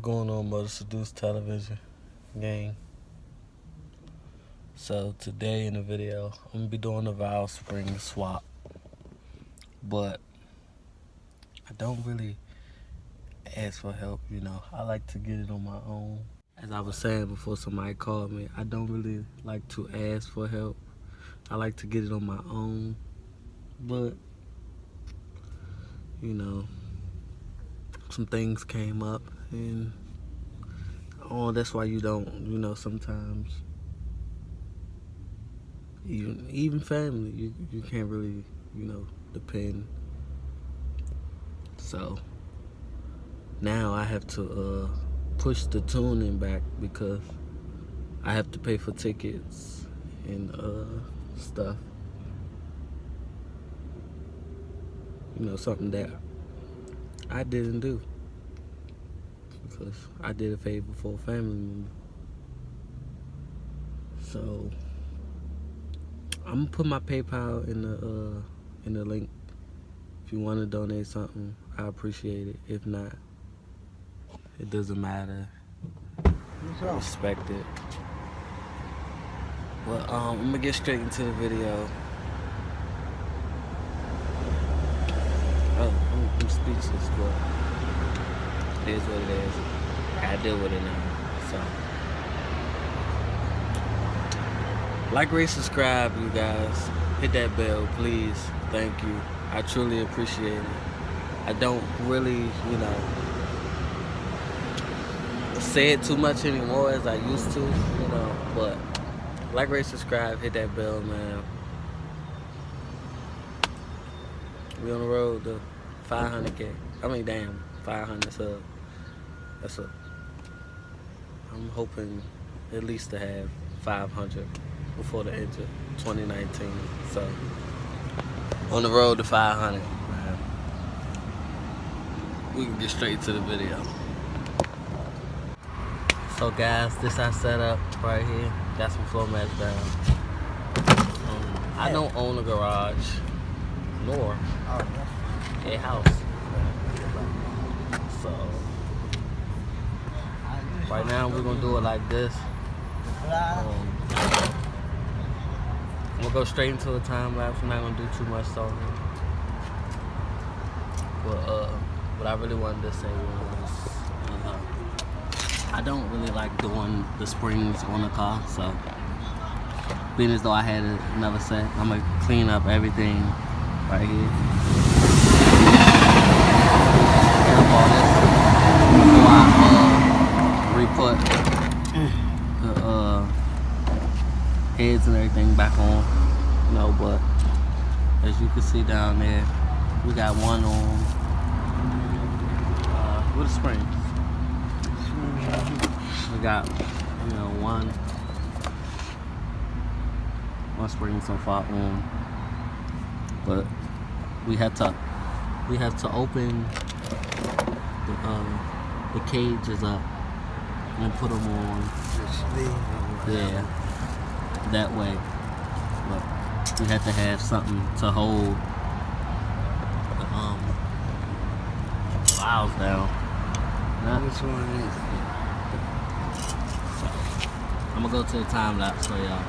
going on, Mother Seduce Television gang? So today in the video, I'm gonna be doing a valve spring swap, but I don't really ask for help, you know. I like to get it on my own. As I was saying before somebody called me, I don't really like to ask for help. I like to get it on my own, but you know, some things came up, and that's why you don't, you know, sometimes even family, you can't really, you know, depend. So now I have to push the tuning back because I have to pay for tickets and stuff. You know, something that I didn't do because I did a favor for a family member. So I'm gonna put my PayPal in the link. If you want to donate something, I appreciate it. If not, it doesn't matter. Respect it. But I'm gonna get straight into the video. Oh, I'm speechless, but it is what it is. I gotta deal with it now. So, like, rate, subscribe, you guys. Hit that bell, please. Thank you. I truly appreciate it. I don't really, you know, say it too much anymore as I used to, you know, but like, rate, subscribe, hit that bell, man. We on the road to 500K. I mean, damn, 500 sub. That's a. I'm hoping at least to have 500 before the end of 2019. So on the road to 500, man. We can get straight to the video. So guys, this I set up right here. Got some floor mats down. I don't own a garage nor a house. So right now we're gonna do it like this. I'm gonna go straight into a time lapse. I'm not gonna do too much talking. But what I really wanted to say was I don't really like doing the springs on the car, so being as though I had another set, I'm gonna clean up everything right here. Clean up all this before I re-put the heads and everything back on. You know, but as you can see down there, we got one on with a spring. We got, you know, one spring so far on, but we had to open the cages up and put them on. Yeah, that way. But we had to have something to hold the valves down. Which one is it? So, I'm gonna go to the time lapse for y'all.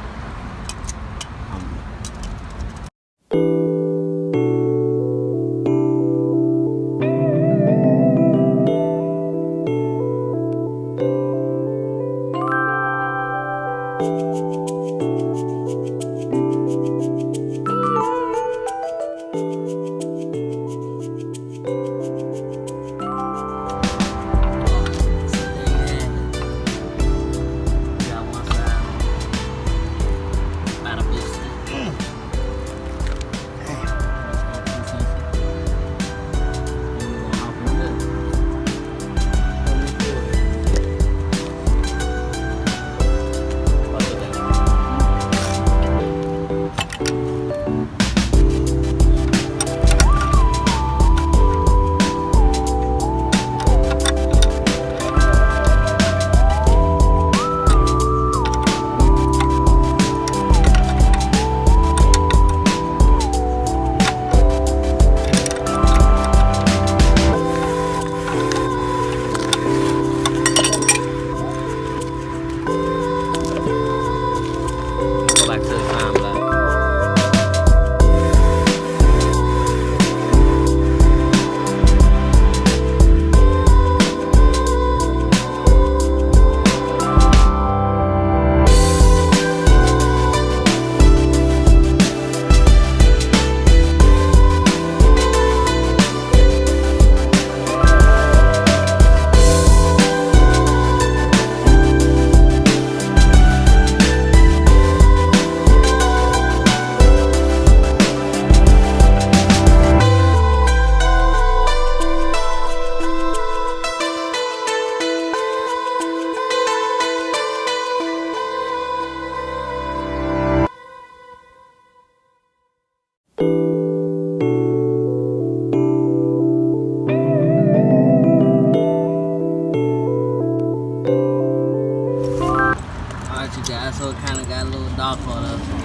kind of got a little dark on us, but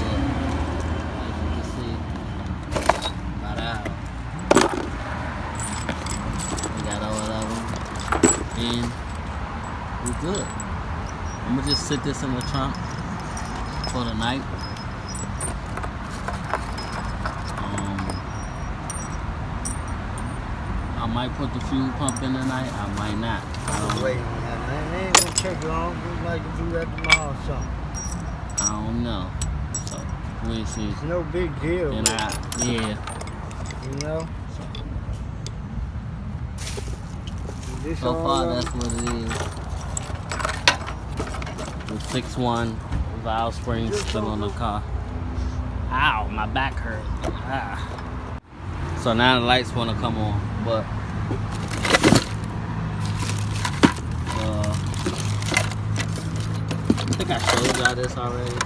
as you can see, about out. We got all of them, and we're good. I'm gonna just sit this in the trunk for the night. I might put the fuel pump in tonight. I might not. Wait, man. They ain't gonna take long. We like to do that tomorrow or something. I don't know. So we'll see. It's no big deal. And yeah. You know? So far, that's what it is. The 6.1 valve spring still on the car. Ow, my back hurt. Ah. So now the lights want to come on, but I think I showed y'all this already.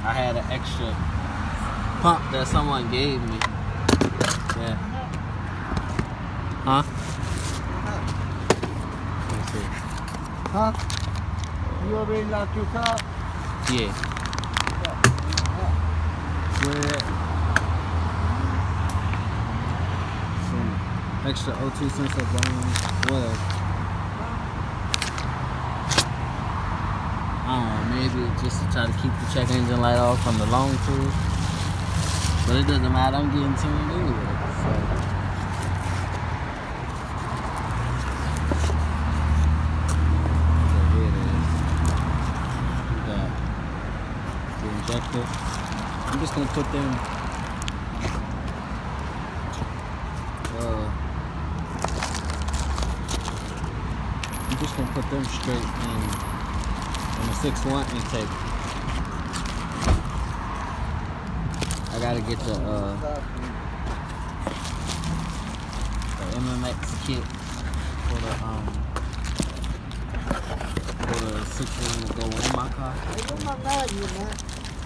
I had an extra pump that someone gave me. Yeah. Huh? Let me see. Huh? You already locked your car? Yeah. Where? Some extra O2 sensor burn. Well, I don't know, maybe just to try to keep the check engine light off from the long tool. But it doesn't matter, I'm getting tuned anyway. So. Here it is. We got the injector. I'm just gonna put them straight in the 6.1 intake. I gotta get the MMX kit for the 6.1 to go on my car. Hey, where's my magnet, man?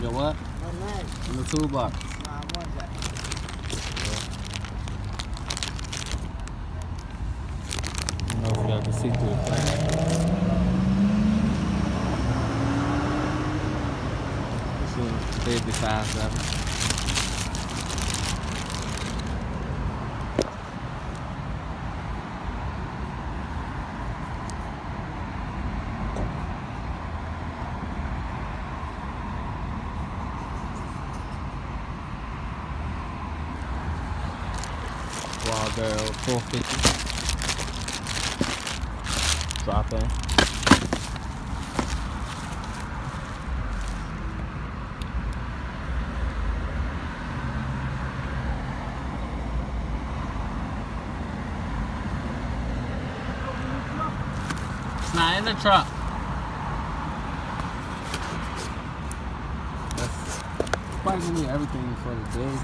Yo, what? My magnet. In the toolbox. Nah, I want that. I don't know if y'all can see through the flash. This is baby 5.7. Wall barrel 450. Drop in. It's not in the truck. That's probably gonna be everything for the day.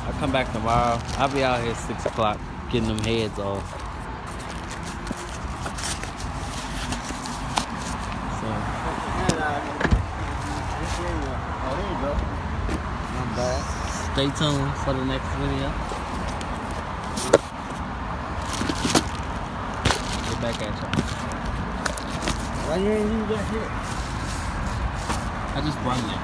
I'll come back tomorrow. I'll be out here at 6 o'clock getting them heads off. So. Oh, there you go. Not bad. Stay tuned for the next video. Get back at y'all. Why you ain't use that here? I just brung that.